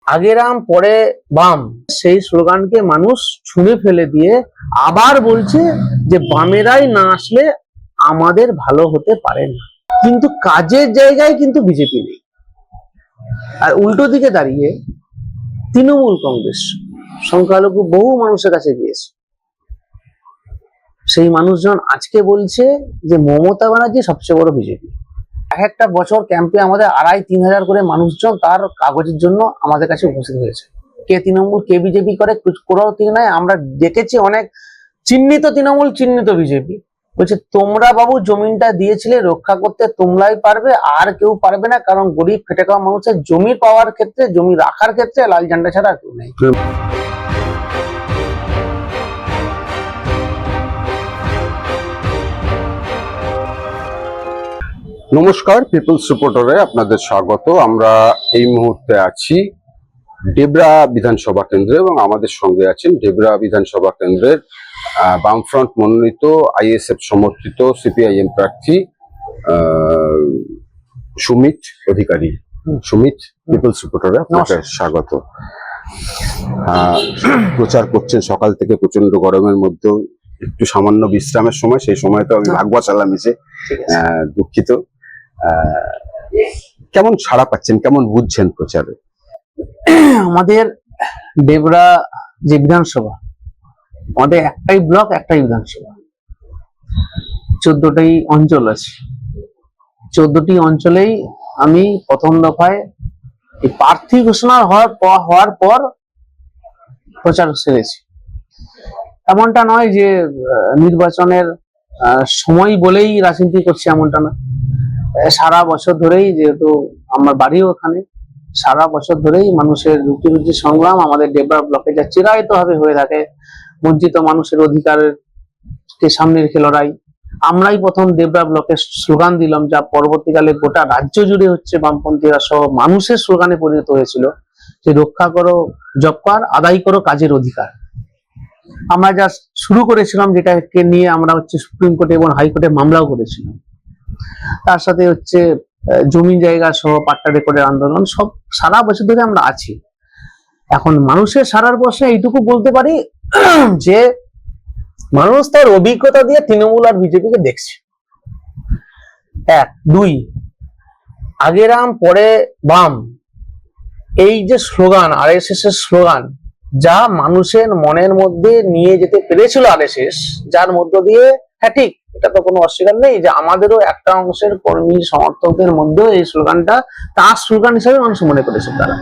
আগে রাম পরে বাম, সেই স্লোগানকে মানুষ ছুঁড়ে ফেলে দিয়ে আবার বলছে যে বামেরাই না আসলে আমাদের ভালো হতে পারে না। কিন্তু কাজের জায়গায় কিন্তু বিজেপি নেই। আর উল্টো দিকে দাঁড়িয়ে তৃণমূল কংগ্রেস সংখ্যালঘু বহু মানুষের কাছে গিয়েছে। সেই মানুষজন আজকে বলছে যে মমতা ব্যানার্জি সবচেয়ে বড় বিজেপি। একটা বছর ক্যাম্পে আমাদের 2,500-3,000 করে মানুষজন তার কাগজের জন্য আমাদের কাছে উপস্থিত হয়েছে। কে তৃণমূল কে বিজেপি করে কোথাও ঠিক নাই। আমরা দেখেছি অনেক চিহ্নিত তৃণমূল চিহ্নিত বিজেপি বলছে তোমরা বাবু জমিনটা দিয়েছিলে রক্ষা করতে, তোমরাই পারবে, আর কেউ পারবে না, কারণ গরিব খেটে খাওয়া মানুষের জমি পাওয়ার ক্ষেত্রে, জমি রাখার ক্ষেত্রে লাল ঝান্ডা ছাড়া কেউ নেই। নমস্কার, পিপলস রিপোর্টারে আপনাদের স্বাগত। আমরা এই মুহূর্তে আছি ডেবরা বিধানসভা কেন্দ্রে এবং আমাদের সঙ্গে আছেন ডেবরা বিধানসভা কেন্দ্রের বামফ্রন্ট মনোনীত আইএসএফ সমর্থিত সিপিআইএম প্রার্থী সুমিত অধিকারী। সুমিত, পিপলস রিপোর্টারে আপনাকে স্বাগত। প্রচার করছেন সকাল থেকে প্রচন্ড গরমের মধ্যেও, একটু সামান্য বিশ্রামের সময়, সেই সময় তো আমি ভাগ বসালাম এসে, দুঃখিত। কেমন সাড়া পাচ্ছেন, কেমন বুঝছেন প্রচারে? আমাদের ডেবরা যে বিধানসভা, আমাদের একটাই ব্লক একটাই বিধানসভা, 14টি অঞ্চল আছে। 14টি অঞ্চলেই আমি প্রথম দফায় প্রার্থী ঘোষণা হওয়ার পর প্রচার সেরেছি। এমনটা নয় যে নির্বাচনের সময় বলেই রাজনীতি করছি, এমনটা না। সারা বছর ধরেই, যেহেতু আমার বাড়িও ওখানে, সারা বছর ধরেই মানুষের রুটি রুটি সংগ্রাম আমাদের ডেবরা ব্লকে যা চিরায়ত ভাবে হয়ে থাকে। বঞ্চিত মানুষের অধিকারের সামনে রেখে লড়াই। আমরাই প্রথম ডেবরা ব্লকে স্লোগান দিলাম, যা পরবর্তীকালে গোটা রাজ্য জুড়ে হচ্ছে বামপন্থীরা সহ মানুষের স্লোগানে পরিণত হয়েছিল, যে রক্ষা করো জব কার্ড, আদায় করো কাজের অধিকার। আমরা যা শুরু করেছিলাম, যেটাকে নিয়ে আমরা সুপ্রিম কোর্টে এবং হাইকোর্টে মামলাও করেছিলাম। তার সাথে জমি জায়গা সহ পাট্টা রেকর্ডের আন্দোলন, সব সারা বছর ধরে আমরা আছি। এখন মানুষের সারার বসে এইটুকু বলতে পারি যে মানুষ তার অভিজ্ঞতা দিয়ে তৃণমূল আর বিজেপিকে দেখছে। 1, 2, আগে রাম পরে বাম, এই যে স্লোগান, আরএসএস এর স্লোগান, যা মানুষের মনের মধ্যে নিয়ে যেতে পেরেছিল আরএসএস, যার মধ্য দিয়ে, হ্যাঁ ঠিক, এটা তো কোনো অস্বীকার নেই যে আমাদেরও একটা অংশের কর্মী সমর্থকদের মধ্যে এই স্লোগানটা তার স্লোগান হিসেবে মানুষ মনে করেছে তারা।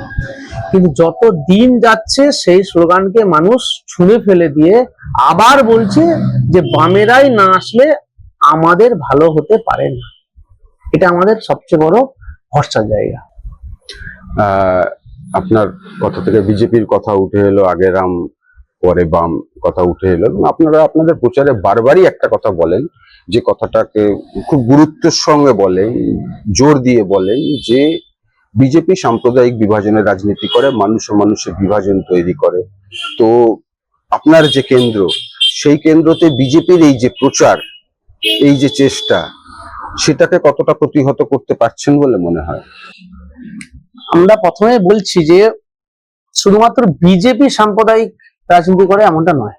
কিন্তু যত দিন যাচ্ছে সেই স্লোগানকে মানুষ ছুঁড়ে ফেলে দিয়ে আবার বলছে যে বামেরাই না আসলে আমাদের ভালো হতে পারে না। এটা আমাদের সবচেয়ে বড় ভরসার জায়গা। আপনার কথা থেকে বিজেপির কথা উঠে এলো, আগে রাম পরে বাম কথা উঠে এলো। আপনারা আপনাদের প্রচারে বারবারই একটা কথা বলেন, যে কথাটাকে খুব গুরুত্বের সঙ্গে বলেন, জোর দিয়ে বলেন, যে বিজেপি সাম্প্রদায়িক বিভাজনের রাজনীতি করে, মানুষ ও মানুষের বিভাজন তৈরি করে। তো আপনার যে কেন্দ্র, সেই কেন্দ্রতে বিজেপির এই যে প্রচার, এই যে চেষ্টা, সেটাকে কতটা প্রতিহত করতে পারছেন বলে মনে হয়? আমরা প্রথমে বলছি যে শুধুমাত্র বিজেপি সাম্প্রদায়িক রাজনীতি করে এমনটা নয়।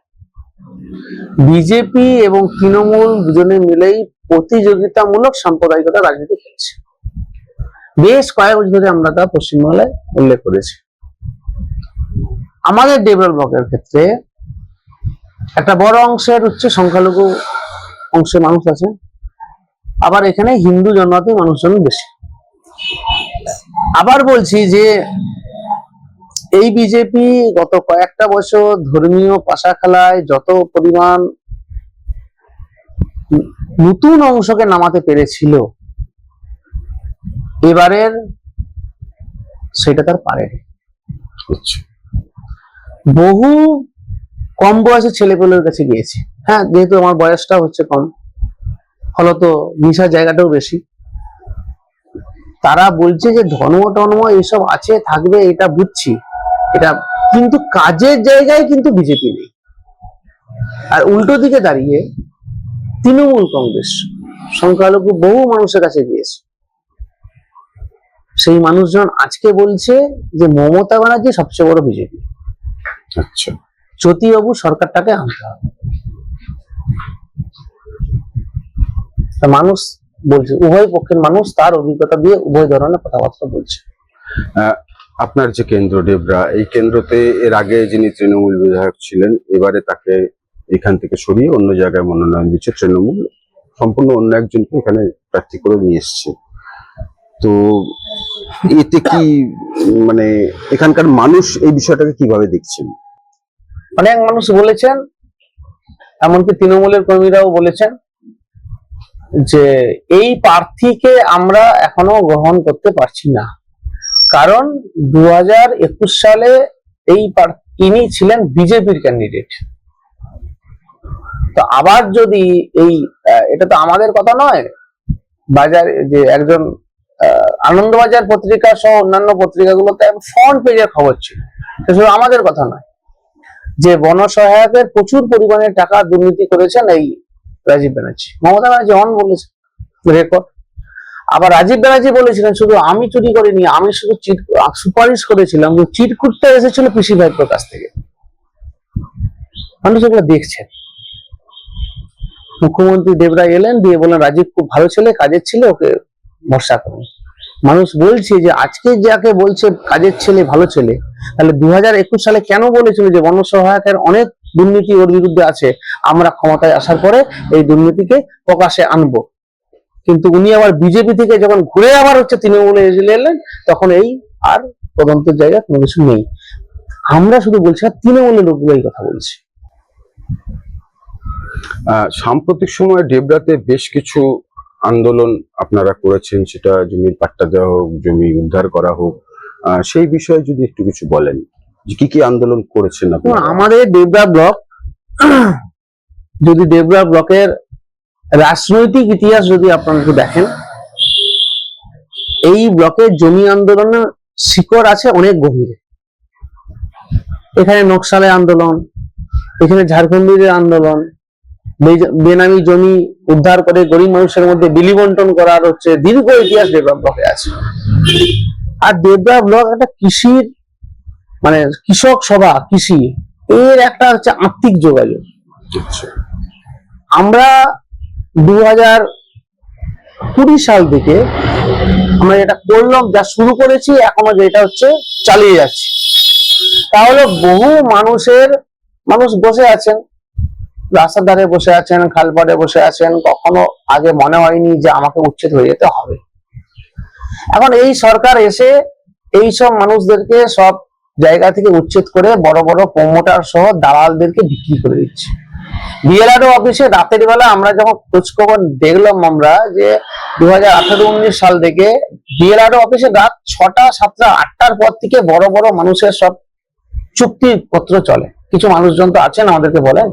বিজেপি এবং তৃণমূল দুজনে মিলেই প্রতিযোগিতামূলক সাম্প্রদায়িকতা রাজনীতি করছে। বেশ কয়েক বছর ধরে আমরা তা পশ্চিমবাংলায় উল্লেখ করেছি। আমাদের ডেবরা ব্লকের ক্ষেত্রে একটা বড় অংশের সংখ্যালঘু অংশের মানুষ আছে, আবার এখানে হিন্দু জনজাতি মানুষজন বেশি। আবার বলছি যে এই বিজেপি গত কয়েকটা বছর ধর্মীয় পাশা খেলায় যত পরিমাণ নতুন অংশকে নামাতে পেরেছিল, এবারের সেটা তার পারেনি। বহু কম বয়সের ছেলেপেলের কাছে গিয়েছি। হ্যাঁ, যেহেতু আমার বয়সটা কম, ফলত নিশার জায়গাটাও বেশি। তারা বলছে যে ধর্ম টর্ম এইসব আছে, থাকবে, এটা বুঝছি, এটা, কিন্তু কাজের জায়গায় কিন্তু বিজেপি নেই। আর উল্টো দিকে দাঁড়িয়ে তৃণমূল কংগ্রেস সংখ্যালঘু বহু মানুষের কাছে গিয়েছে। সেই মানুষজন আজকে বলছে যে মমতা ব্যানার্জি সবচেয়ে বড় বিজেপি, আচ্ছা, জ্যোতিবাবু সরকারটাকে আনতে হবে। তা মানুষ বলছে, উভয় পক্ষের মানুষ তার অভিজ্ঞতা দিয়ে উভয় ধরনের কথাবার্তা বলছে। আপনার যে কেন্দ্র ডেবরা, এই কেন্দ্রতে এর আগে যিনি তৃণমূল বিধায়ক ছিলেন, এবারে তাকে এখান থেকে সরিয়ে অন্য জায়গায় মনোনয়ন দিচ্ছে তৃণমূল, সম্পূর্ণ অন্য একজনকে এখানে প্রার্থী করে নিয়ে এসছে। তো এতে কি মানে এখানকার মানুষ এই বিষয়টাকে কিভাবে দেখছেন? অনেক মানুষ বলেছেন, এমনকি তৃণমূলের কর্মীরাও বলেছেন যে এই প্রার্থীকে আমরা এখনো গ্রহণ করতে পারছি না, কারণ 2021 সালে ইনি ছিলেন বিজেপির ক্যান্ডিডেট। তো আবার যদি এটা তো আমাদের কথা নয়, বাজার যে একজন আনন্দবাজার পত্রিকা সহ অন্যান্য পত্রিকাগুলোতে ফ্রন্ট পেজের খবর ছিল, শুধু আমাদের কথা নয়, যে বনসহায়কের প্রচুর পরিমাণে টাকা দুর্নীতি করেছেন এই রাজীব ব্যানার্জি। মমতা ব্যানার্জি বলেছেন রেকর্ড। আবার রাজীব ব্যানার্জি বলেছিলেন শুধু আমি চুরি করিনি, আমি শুধু সুপারিশ করেছিলাম, চিরকুটটা এসেছিল পিসি ভাইপোর কাছ থেকে। মানুষ এগুলো দেখছেন। মুখ্যমন্ত্রী দেবরা এলেন, দিয়ে বললেন রাজীব খুব ভালো ছেলে, কাজের ছেলে, ওকে ভরসা করুন। মানুষ বলছে যে আজকে যাকে বলছে কাজের ছেলে, ভালো ছেলে, তাহলে 2021 সালে কেন বলেছিল যে বনসহায়কের অনেক দুর্নীতি ওর বিরুদ্ধে আছে, আমরা ক্ষমতায় আসার পরে এই দুর্নীতিকে প্রকাশে আনবো। কিন্তু উনি আবার বিজেপি থেকে যখন ঘুরে আবার তৃণমূলে এলেন, তখন এই আর তদন্তের জায়গা কোনো কিছু নেই। আমরা শুধু বলছি না, তৃণমূলের লোকগুলো এই কথা বলছে। সাম্প্রতিক সময়ে ডেবরাতে বেশ কিছু আন্দোলন আপনারা করেছেন, সেটা জমির পাট্টা দেওয়া হোক, জমি উদ্ধার করা হোক, সেই বিষয়ে যদি একটু কিছু বলেন, যে কি কি আন্দোলন করেছেন আপনারা? আমাদের ডেবরা ব্লক, যদি ডেবরা ব্লকের রাজনৈতিক ইতিহাস যদি আপনারা একটু দেখেন, এই ব্লকের জমি আন্দোলনের শিকড় আছে অনেক গভীরে। এখানে নকশালে আন্দোলন, এখানে ঝাড়খণ্ডীদের আন্দোলন, বেনামি জমি উদ্ধার করে গরিব মানুষের মধ্যে বিলি বন্টন করার দীর্ঘ ইতিহাস ডেবরা ব্লকে আছে। আর ডেবরা ব্লক একটা কৃষির মানে কৃষক সভা, কৃষি এর একটা আর্থিক যোগাযোগ। আমরা 2020 সাল থেকে আমরা যেটা করলাম, যা শুরু করেছি, এখনো যেটা চালিয়ে যাচ্ছি, তাহলে বহু মানুষ বসে আছেন, রাস্তার ধারে বসে আছেন, খালপাড়ে বসে আছেন, কখনো আগে মনে হয়নি যে আমাকে উচ্ছেদ হয়ে যেতে হবে। এখন এই সরকার এসে এইসব মানুষদেরকে সব জায়গা থেকে উচ্ছেদ করে বড় বড় প্রমোটার সহ দালালদেরকে বিক্রি করে দিচ্ছে। বিএলআরও অফিসে রাতের বেলা আমরা যখন খোঁজখবর দেখলাম, আমরা যে 2018-19 সাল থেকে বিএলআরও অফিসে রাত 6টা 7টা 8টার পর থেকে বড় বড় মানুষের সব চুক্তিপত্র চলে। কিছু মানুষজন তো আছেন, আমাদেরকে বলেন।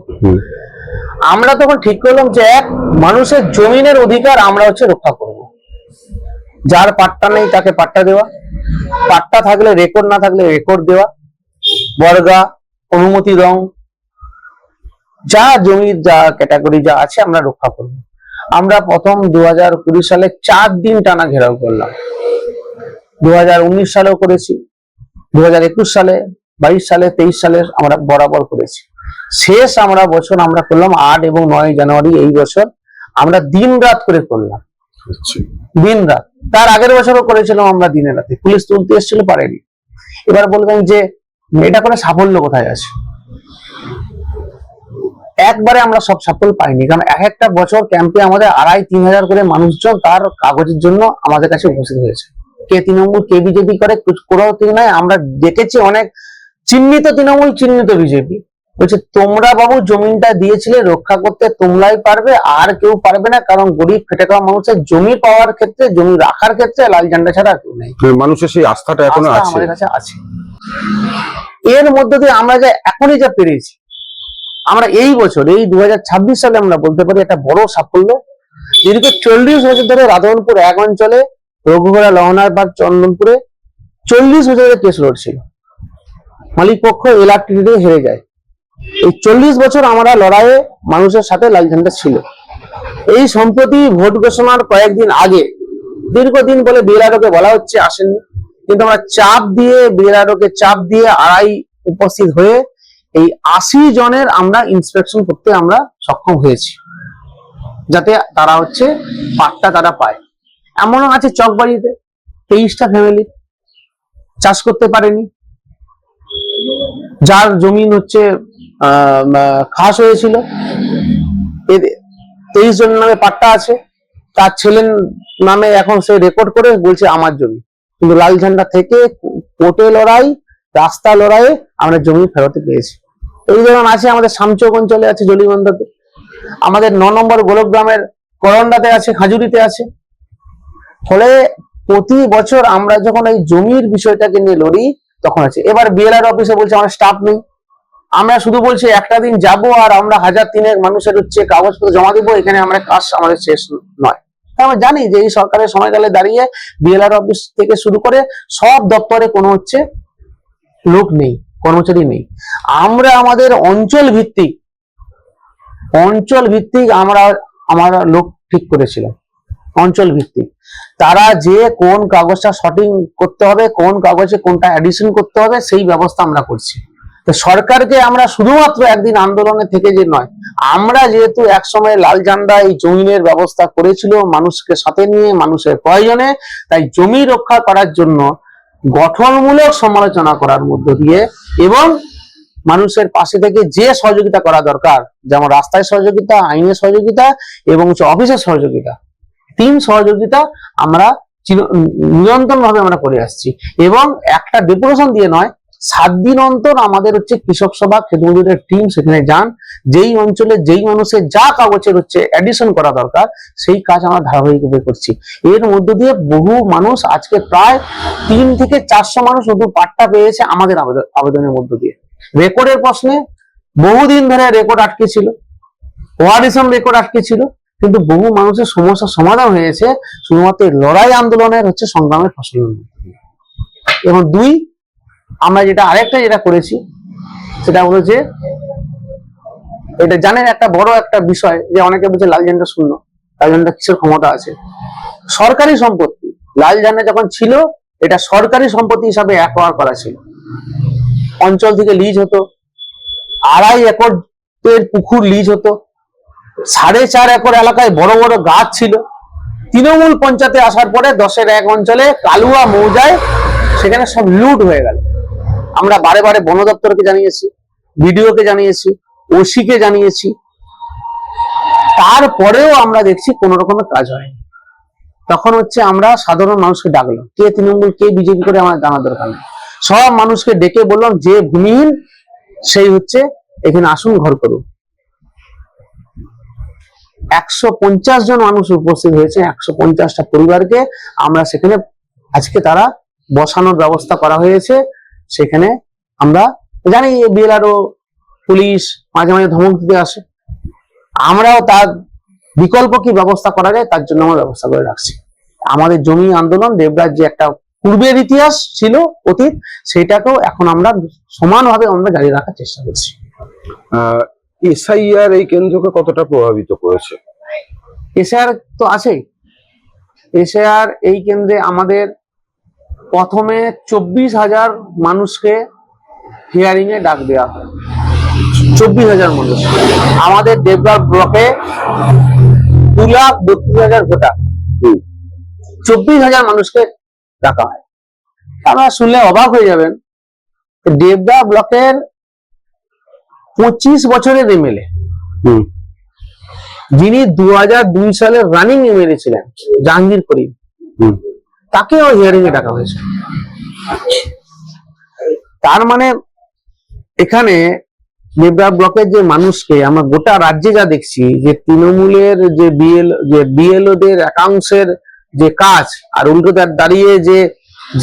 আমরা তখন ঠিক করলাম যে এক মানুষের জমিনের অধিকার আমরা রক্ষা করব। যার পাট্টা নেই তাকে পাট্টা দেওয়া, পাট্টা থাকলে রেকর্ড, না থাকলে রেকর্ড দেওয়া, বর্গা, অনুমতি রং, যা জমির যা ক্যাটাগরি যা আছে আমরা রক্ষা করব। আমরা প্রথম 2020 সালে 4 দিন টানা ঘেরাও করলাম, 2019 সালেও করেছি, 2021 সালে, 22 সালে, 23 সালে আমরা বরাবর করেছি। শেষ বছর আমরা করলাম 8 এবং 9 জানুয়ারি এই বছর আমরা দিন রাত করে করলাম, দিন রাত। তার আগের বছরও করেছিলাম আমরা দিনে রাতে, পুলিশ তুলতে এসেছিল, পারেনি। এবার বলবেন যে এটা করে সাফল্য কোথায় আছে? একবারে আমরা সব সাফল্য পাইনি, কারণ এক একটা বছর ক্যাম্পে আমাদের 2,500-3 হাজার করে মানুষজন তার কাগজের জন্য আমাদের কাছে উপস্থিত হয়েছে। কে তৃণমূল, কে বিজেপি করে কোথাও ঠিক নাই। আমরা দেখেছি অনেক চিহ্নিত তৃণমূল, চিহ্নিত বিজেপি বলছে তোমরা বাবু জমিনটা দিয়েছিলে, রক্ষা করতে তোমরাই পারবে, আর কেউ পারবে না, কারণ গরিব খেটে খাওয়া মানুষের জমি পাওয়ার ক্ষেত্রে, জমি রাখার ক্ষেত্রে লাল ঝান্ডা ছাড়া কেউ নেই। মানুষের সেই আস্থাটা এখনো আছে, আমাদের কাছে আছে। এর মধ্যে দিয়ে আমরা এখনই যা পেরেছি, আমরা এই বছর, এই 2026 সালে আমরা বলতে পারি একটা বড় সাফল্য। দীর্ঘ 40 বছর ধরে রাধবনপুর 1 অঞ্চলে, রঘুগড়া, লহনারবাগ, চন্দনপুরে 40 বছরের কেস লড়ছিল। মালিক পক্ষ এলআরটিতে হেরে যায়। এই 40 বছর আমরা লড়াইয়ে মানুষের সাথে লাল ঝান্ডা ছিল। এই সম্প্রতি ভোট ঘোষণার কয়েকদিন আগে দীর্ঘদিন বলে বিএলআরও কে বলা হচ্ছে, আসেননি। কিন্তু আমরা চাপ দিয়ে বিএলআরও কে চাপ দিয়ে আড়াই উপস্থিত হয়ে এই 80 জনের আমরা ইন্সপেকশন করতে আমরা সক্ষম হয়েছি, যাতে তারা হচ্ছে পাটটা তারা পায়। এমনও আছে চকবাড়িতে 23টা ফ্যামিলি চাষ করতে পারেনি, যার জমিন হচ্ছে খাস হয়েছিল, 23 জনের নামে পাট্টা আছে, তার ছেলের নামে এখন সে রেকর্ড করে বলছে আমার জমি, কিন্তু লাল ঝান্ডা থেকে কোর্টে লড়াই, রাস্তা লড়াইয়ে আমরা জমি ফেরত পেয়েছি। এই যেমন আছে আমাদের শামচক অঞ্চলে আছে, জলিবন্ধাতে, আমাদের 9 নম্বর গোলকগ্রামের করন্ডাতে আছে, খাজুরিতে আছে। ফলে প্রতি বছর আমরা যখন এই জমির বিষয়টাকে নিয়ে লড়ি তখন আছে। এবার বিএলআর অফিসে বলছে আমার স্টাফ নেই, আমরা শুধু বলছি একটা দিন যাব আর আমরা 1000-3 মানুষের হচ্ছে কাগজপত্র জমা দিব, এখানে আমরা কাজ আমাদের শেষ নয়। আমরা জানি যে এই সরকারের সময়কালে দাঁড়িয়ে বিএলআর অফিস থেকে শুরু করে সব দপ্তরে কোনো হচ্ছে লোক নেই, কর্মচারী নেই। আমরা আমাদের অঞ্চল ভিত্তিক আমরা লোক ঠিক করেছিলাম, অঞ্চল ভিত্তিক। তারা যে কোন কাগজটা শর্টিং করতে হবে, কোন কাগজে কোনটা এডিশন করতে হবে, সেই ব্যবস্থা আমরা করছি। তো সরকারকে আমরা শুধুমাত্র একদিন আন্দোলনে থেকে যে নয়, আমরা যেহেতু একসময় লাল ঝান্ডা এই জমিনের ব্যবস্থা করেছিল মানুষকে সাথে নিয়ে, মানুষের প্রয়োজনে, তাই জমি রক্ষা করার জন্য গঠনমূলক সমালোচনা করার মধ্য দিয়ে এবং মানুষের পাশে থেকে যে সহযোগিতা করা দরকার, যেমন রাস্তায় সহযোগিতা, আইনের সহযোগিতা এবং অফিসের সহযোগিতা, 3 সহযোগিতা আমরা নিরন্তর ভাবে আমরা করে আসছি। এবং একটা ডেপুটেশন দিয়ে নয়, 7 দিন অন্তর আমাদের হচ্ছে কৃষক সভা, খেতমজুরের টিম সেখানে যান, যেই অঞ্চলে যেই মানুষের যা কাগজের হচ্ছে এডিশন করা দরকার সেই কাজ আমরা ধারাবাহিকভাবে করছি। এর মধ্য দিয়ে বহু মানুষ, আজকে প্রায় 3 থেকে 400 মানুষ শুধু পাট্টা পেয়েছে আমাদের আবেদনের মধ্য দিয়ে। রেকর্ডের প্রশ্নে বহুদিন ধরে রেকর্ড আটকে ছিল, ওয়ারিশন রেকর্ড আটকে ছিল, কিন্তু বহু মানুষের সমস্যার সমাধান হয়েছে শুধুমাত্র লড়াই আন্দোলনের হচ্ছে সংগ্রামের ফসল। এবং 2, আমরা আরেকটা যেটা করেছি সেটা হলো যে, এটা জানেন একটা বড় একটা বিষয় যে অনেকে বলছে লাল ঝান্ডা শূন্য, লাল ঝান্ডা কিসের ক্ষমতা আছে? সরকারি সম্পত্তি লাল ঝান্ডা যখন ছিল এটা সরকারি সম্পত্তি হিসাবে অ্যাকোয়ার করা ছিল। অঞ্চল থেকে লিজ হতো, 2.5 একর পুকুর লিজ হতো, 4.5 একর এলাকায় বড় বড় গাছ ছিল। তৃণমূল পঞ্চায়েতে আসার পরে 10-এর 1 অঞ্চলে কালুয়া মৌজায় সেখানে সব লুট হয়ে গেল। আমরা বারে বারে বন দপ্তরকে জানিয়েছি, বিডিও কে জানিয়েছি, ওসি কে জানিয়েছি, তারপরেও আমরা দেখছি কোন রকমের কাজ হয়নি। তখন হচ্ছে আমরা সাধারণ মানুষকে ডাকলাম, কে তৃণমূল কে বিজেপি করে আমার জানার দরকার নেই, সব মানুষকে ডেকে বললাম যে ভূমিহীন সেই হচ্ছে এখানে আসুন, ঘর করুন। 150 জন মানুষ উপস্থিত হয়েছে, 150টা পরিবারকে আমরা সেখানে আজকে তারা বসানোর ব্যবস্থা করা হয়েছে। সেখানে আমরা জানি বিএলআরও পুলিশ মাঝে মাঝে ধমক দিতে আসে, আমরাও তার বিকল্প কি ব্যবস্থা করা যায় তার জন্য আমরা ব্যবস্থা করে রাখছি। আমাদের জমি আন্দোলন দেবরাজ যে একটা পূর্বের ইতিহাস ছিল অতীত, সেটাকেও এখন আমরা সমানভাবে আমরা জারি রাখার চেষ্টা করছি। এসআইআর এই কেন্দ্রকে কতটা প্রভাবিত করেছে? এসআইআর তো আছেই। এসআইআর এই কেন্দ্রে আমাদের প্রথমে 24,000 মানুষকে হিয়ারিং এ ডাক দেওয়া হয়। 24,000 মানুষ। আমাদের দেবরাজ ব্লকে 2,32,000 ভোটার, 24,000 মানুষকে ডাকা হয়। আপনারা শুনলে অবাক হয়ে যাবেন, দেবরাজ ব্লকের 25 বছরের এমএলএ, যিনি 2002 সালে রানিং এমএলএ ছিলেন, জাহাঙ্গীর করিম, তাকেও হিয়ারিং এ ডাকা হয়েছে। তার মানে এখানে দেবরাজ ব্লকের যে মানুষকে আমরা গোটা রাজ্যে যা দেখছি, যে তৃণমূলের যে বিএলওদের একাংশের যে কাজ, আর উল্টো দাঁড়িয়ে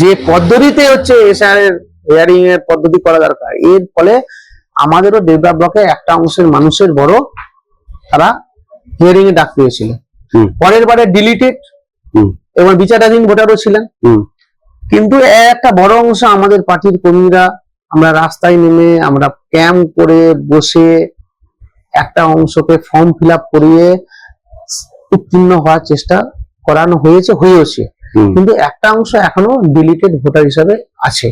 যে পদ্ধতিতে হচ্ছে এসআইআর হিয়ারিং এর পদ্ধতি করা দরকার, এর ফলে আমাদেরও দেবরাজ ব্লকে একটা অংশের মানুষের বড় তারা হিয়ারিং এ ডাক পেয়েছিল। পরের বারে ডিলিটেড এবং বিচারাধীন ভোটারও ছিলেন। কিন্তু একটা বড় অংশ আমাদের পার্টির কর্মীরা আমরা রাস্তায় নেমে আমরা ক্যাম্প করে বসে একটা অংশকে ফর্ম ফিল আপ করিয়ে উত্তীর্ণ হওয়ার চেষ্টা করানো হয়েছে, হুম। কিন্তু একটা অংশ এখনো ডিলিটেড ভোটার হিসাবে আছে।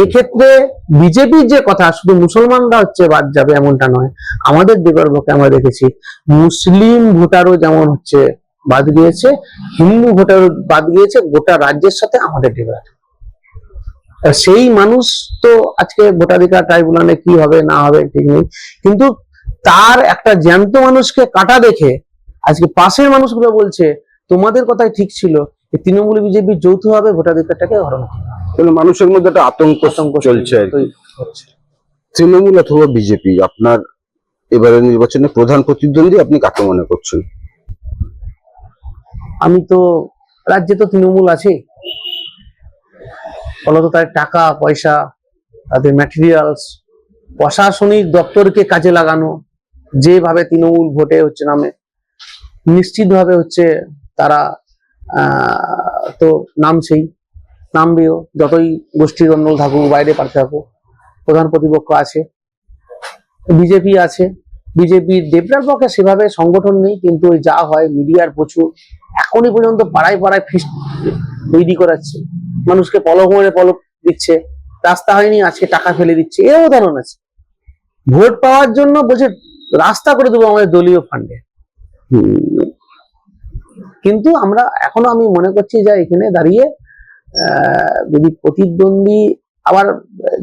এক্ষেত্রে বিজেপির যে কথা, শুধু মুসলমানরা হচ্ছে বাদ যাবে এমনটা নয়, আমাদের বিকল্পকে আমরা দেখেছি মুসলিম ভোটারও যেমন হচ্ছে বাদ গিয়েছে, হিন্দু ভোটারও বাদ গিয়েছে, গোটা রাজ্যের সাথে আমাদের ডিভাইড। সেই মানুষ তো আজকে ভোটাধিকার ট্রাইব্যুনালে কি হবে না হবে ঠিক নেই, কিন্তু তার একটা জ্যান্ত মানুষকে কাটা দেখে আজকে পাশের মানুষগুলো বলছে তোমাদের কথাই ঠিক ছিল, এই তৃণমূল বিজেপি যৌথভাবে ভোটাধিকারটাকে হরণ করে। তাহলে মানুষের মধ্যে একটা আতঙ্ক চলছে আর কি। তৃণমূল অথবা বিজেপি, আপনার এবারের নির্বাচনে প্রধান প্রতিদ্বন্দ্বী আপনি কাকে মনে করছেন? আমি তো রাজ্যে তো তৃণমূল আছে, ফলত তার টাকা পয়সা, তাদের ম্যাটেরিয়ালস, প্রশাসনিক দপ্তরকে কাজে লাগানো, যেভাবে তৃণমূল ভোটে হচ্ছে নামে, নিশ্চিতভাবে হচ্ছে তারা তো নামছেই, নামবেও, যতই গোষ্ঠীর অন্য থাকুক, বাইরে পাঠাতে থাকুক, প্রধান প্রতিপক্ষ আছে, বিজেপি আছে। বিজেপির দেবরার পক্ষে সেভাবে সংগঠন নেই, কিন্তু ওই যা হয় মিডিয়ার প্রচুর, এখনই পর্যন্ত পাড়ায় পাড়ায় ফিস্ট তৈরি করাচ্ছে, মানুষকে পলক দিচ্ছে, রাস্তা হয়নি আজকে টাকা ফেলে দিচ্ছে, এও উদাহরণ আছে। ভোট পাওয়ার জন্য বলছে রাস্তা করে দেবো আমাদের দলীয় ফান্ডে। কিন্তু আমরা এখনো আমি মনে করছি যে এখানে দাঁড়িয়ে যদি প্রতিদ্বন্দ্বী আবার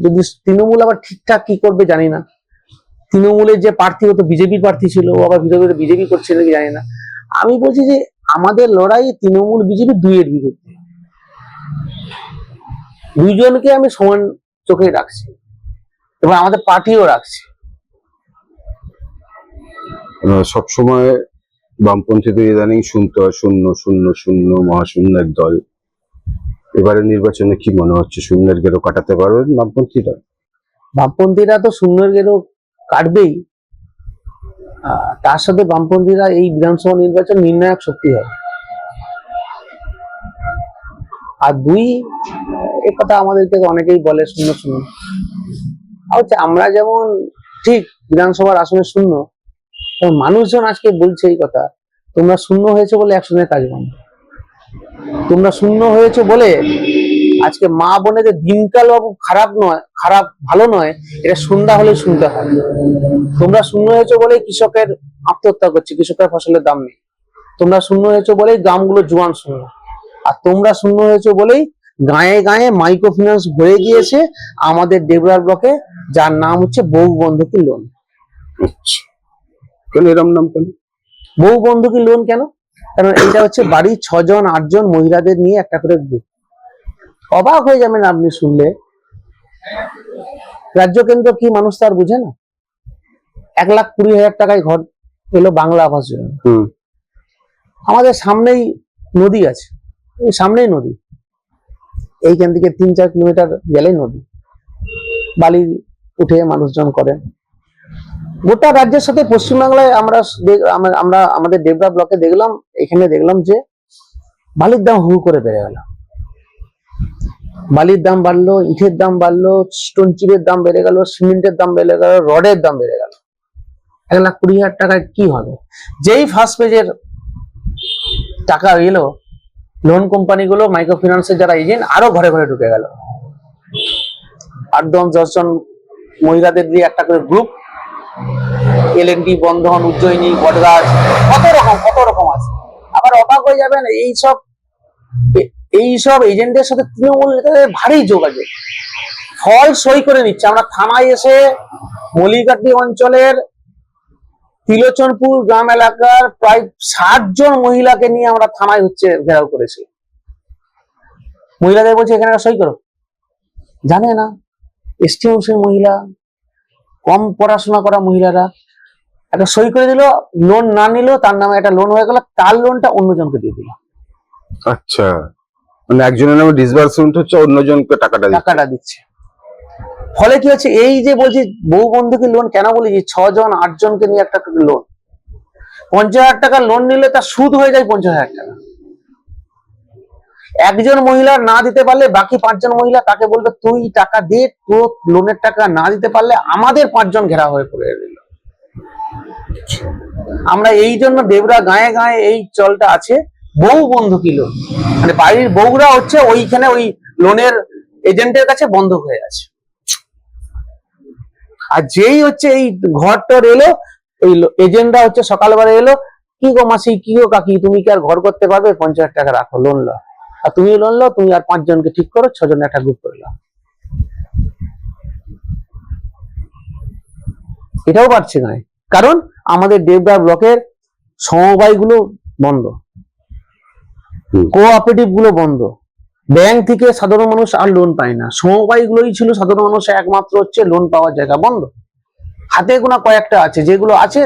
যদি তৃণমূল আবার ঠিকঠাক কি করবে জানি না, তৃণমূলের যে প্রার্থী হতো বিজেপির প্রার্থী ছিল, ও আবার বিজেপি করছে নাকি জানি না। আমি বলছি যে আমাদের লড়াই তৃণমূল বিজেপি দুইয়ের বিরুদ্ধে, দুইজনকে আমি সমান চোখে রাখছি এবং আমাদের পার্টিও রাখছি। সবসময় বামপন্থীদের ইদানিং শুনতে হয় শূন্য শূন্য শূন্য মহাশূন্যের দল। এবারে নির্বাচনে কি মনে হচ্ছে, শূন্যের গেরো কাটাতে পারবেন বামপন্থীরা? বামপন্থীরা তো শূন্যের গেরো কাটবেই, তার সাথে বামপন্থীরা এই বিধানসভা নির্বাচন নির্ণায়ক শক্তি হবে। আর দুই, এ কথা আমাদেরকে অনেকেই বলে শূন্য শূন্য, হচ্ছে আমরা যেমন ঠিক বিধানসভার আসনে শূন্য, মানুষজন আজকে বলছে এই কথা, তোমরা শূন্য হয়েছে বলে একসঙ্গে কাজ বন্ধ, তোমরা শূন্য হয়েছে বলে আজকে মা বোনেদের দিনকাল বাবু খারাপ নয়, খারাপ ভালো নয়, এটা সন্ধ্যা হলে শুনতে হয়। তোমরা শূন্য হয়েছে বলে কৃষকের আত্মহত্যা করছে, কৃষকের ফসলের দাম নেই। তোমরা শূন্য হয়েছে বলেই গ্রামগুলো জোয়ান শূন্য। আর তোমরা শূন্য হয়েছে বলেই গায়ে গায়ে মাইক্রো ফিন্যান্স ভরে গিয়েছে আমাদের দেবরার ব্লকে, যার নাম হচ্ছে বহু বন্ধকি লোন। কেন এরম নাম কেন বহু বন্ধকি লোন? কেন? কারণ এইটা হচ্ছে বাড়ির 6 জন 8 জন মহিলাদের নিয়ে একটা করে গ্রুপ। অবাক হয়ে যাবেন আপনি শুনলে, রাজ্য কেন্দ্র কি মানুষ তার বুঝে না? 1,20,000 টাকায় ঘর এলো বাংলা আবাস যোজনা। আমাদের সামনেই নদী আছে, এই সামনেই নদী, এইখান থেকে 3-4 কিলোমিটার গেলেই নদী, বালি উঠে মানুষজন করেন। গোটা রাজ্যের সাথে পশ্চিমবাংলায় আমরা আমাদের দেবরা ব্লকে দেখলাম, এখানে দেখলাম যে বালির দাম হু করে বেড়ে গেল, বালির দাম বাড়লো, ইটের দাম বাড়লো, স্টোন চিপের দাম বেড়ে গেল, সিমেন্টের দাম বেড়ে গেল, রডের দাম বেড়ে গেল। 1,20,000 টাকায় কি হবে? যেই ফার্স্ট পেজের টাকা এলো, লোন কোম্পানিগুলো, মাইক্রো ফিন্যান্সের যারা এজেন্ট, আরো ঘরে ঘরে ঢুকে গেল। 8-10 জন মহিলাদের দিয়ে একটা করে গ্রুপ, LND, বন্ধন, উজ্জয়িনী, বটগাছ, কত রকম আছে। আবার অবাক হয়ে যাবেন, এইসব এজেন্টের সাথে তৃণমূল নেতাদের ভারী যোগাযোগ, ফল সই করে নিচ্ছে। আমরা থানায় এসে মলিকাটি অঞ্চলের তিলোচনপুর গ্রাম এলাকার প্রায় 60 জন মহিলাকে নিয়ে আমরা থানায় হচ্ছে ঘেরাও করেছি। মহিলাদের বলছে এখানে সই করো, জানে না, এসটি অংশের মহিলা, কম পড়াশোনা করা মহিলারা একটা সই করে দিল, লোন না নিল, তার নামে একটা লোন হয়ে গেল, তার লোনটা অন্যজনকে দিয়ে দিল। আচ্ছা, মানে একজনের নামে ডিসবার্সমেন্ট হচ্ছে, অন্যজনকে টাকাটা দিচ্ছে। ফলে কি হচ্ছে, এই যে বলছি বহু বন্ধুকে লোন কেন বলি, 6 জন 8 জনকে নিয়ে একটা লোন, 50,000 টাকা লোন নিলে তার সুদ হয়ে যায় 50,000 টাকা। একজন মহিলা না দিতে পারলে বাকি 5 জন মহিলা তাকে বলবে তুই টাকা দে, তোর লোনের টাকা না দিতে পারলে আমাদের 5 জন ঘেরা হয়ে পড়ে দিল। আমরা এই জন্য দেবরা গায়ে গায়ে এই চলটা আছে, বউ বন্ধকি লোন, মানে বাড়ির বউরা হচ্ছে ওইখানে ওই লোনের এজেন্টের কাছে বন্ধক হয়ে আছে। আর যেই হচ্ছে এই ঘরটার এলো, ওই এজেন্টরা হচ্ছে সকালবেলা এলো, কি গো মাসি, কি গো কাকি, তুমি কি আর ঘর করতে পারবে, 50,000 টাকা রাখো, লোন লো। আর তুমি লোন লো, তুমি আর 5 জনকে ঠিক করো, 6 জন একটা গ্রুপ করে নাও। এটাও পারছে না, কারণ আমাদের দেবদা ব্লকের সমবায় গুলো বন্ধ, কোঅপারেটিভ গুলো বন্ধ, ব্যাংক থেকে সাধারণ মানুষ আর লোন পায় না, সমবায় গুলোই ছিল সাধারণ মানুষ একমাত্র হচ্ছে লোন পাওয়ার জায়গা, বন্ধ। হাতে গোনা কয়েকটা আছে, যেগুলো আছে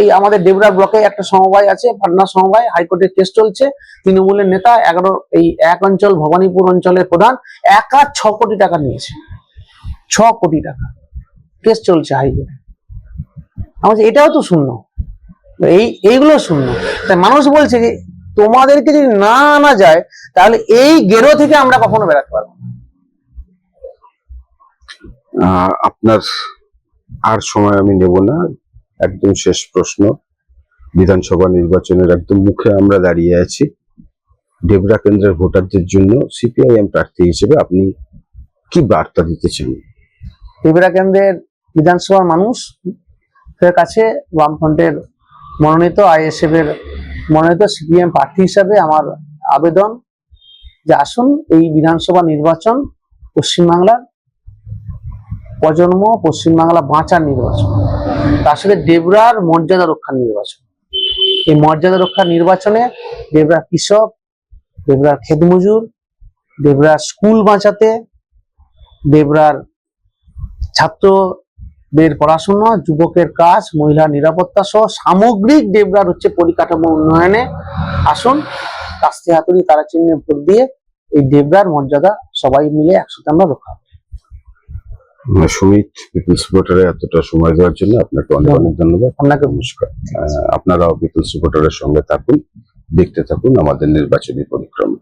এই আমাদের দেবরা ব্লকে একটা সমবায় আছে, পাটনা সমবায়, হাইকোর্টের কেস চলছে, তৃণমূলের নেতা 11 এই এক অঞ্চল ভবানীপুর অঞ্চলের প্রধান একা 6 কোটি টাকা নিয়েছে, 6 কোটি টাকা কেস চলছে হাইকোর্টে। আমার এটাও তো শূন্য, এইগুলো শূন্য। তাই মানুষ বলছে যে তোমাদেরকে যদি না আনা যায় তাহলে এই গেরো থেকে আমরা কখনো বেরাতে পারবো না। আপনার আর সময় আমি নেব না, একদম শেষ প্রশ্ন। বিধানসভা নির্বাচনের একদম মুখে আমরা দাঁড়িয়ে আছি, ডেবরা কেন্দ্রের ভোটারদের জন্য সিপিআইএম প্রার্থী হিসেবে আপনি কি বার্তা দিতে চান? দেবরা কেন্দ্রের বিধানসভার মানুষের কাছে বামফ্রন্টের মনোনীত, আইএসএফ এর মনোনীত সিপিএম প্রার্থী হিসাবে আমার আবেদন যে আসুন, এই বিধানসভা নির্বাচন পশ্চিমবাংলার প্রজন্ম, পশ্চিমবাংলা বাঁচার নির্বাচন, তার সাথে দেবরার মর্যাদা রক্ষার নির্বাচন। এই মর্যাদা রক্ষার নির্বাচনে দেবরার কৃষক, দেবরার ক্ষেতমজুর, দেবরার স্কুল বাঁচাতে, দেবরার ছাত্রদের পড়াশোনা, যুবকের কাজ, মহিলা নিরাপত্তা সহ সামগ্রিক দেবরার হচ্ছে পরিকাঠামো উন্নয়নে আসুন, কাস্তে হাতুড়ি তারা চিহ্নে ভোট দিয়ে এই দেবরার মর্যাদা সবাই মিলে একসাথে আমরা রক্ষা করি। সুমিত, পিপলস রিপোর্টারে এতটা সময় দেওয়ার জন্য আপনাকে অনেক অনেক ধন্যবাদ। আপনাকে নমস্কার। আপনারাও পিপলস রিপোর্টারের সঙ্গে থাকুন, দেখতে থাকুন আমাদের নির্বাচনী পরিক্রমা।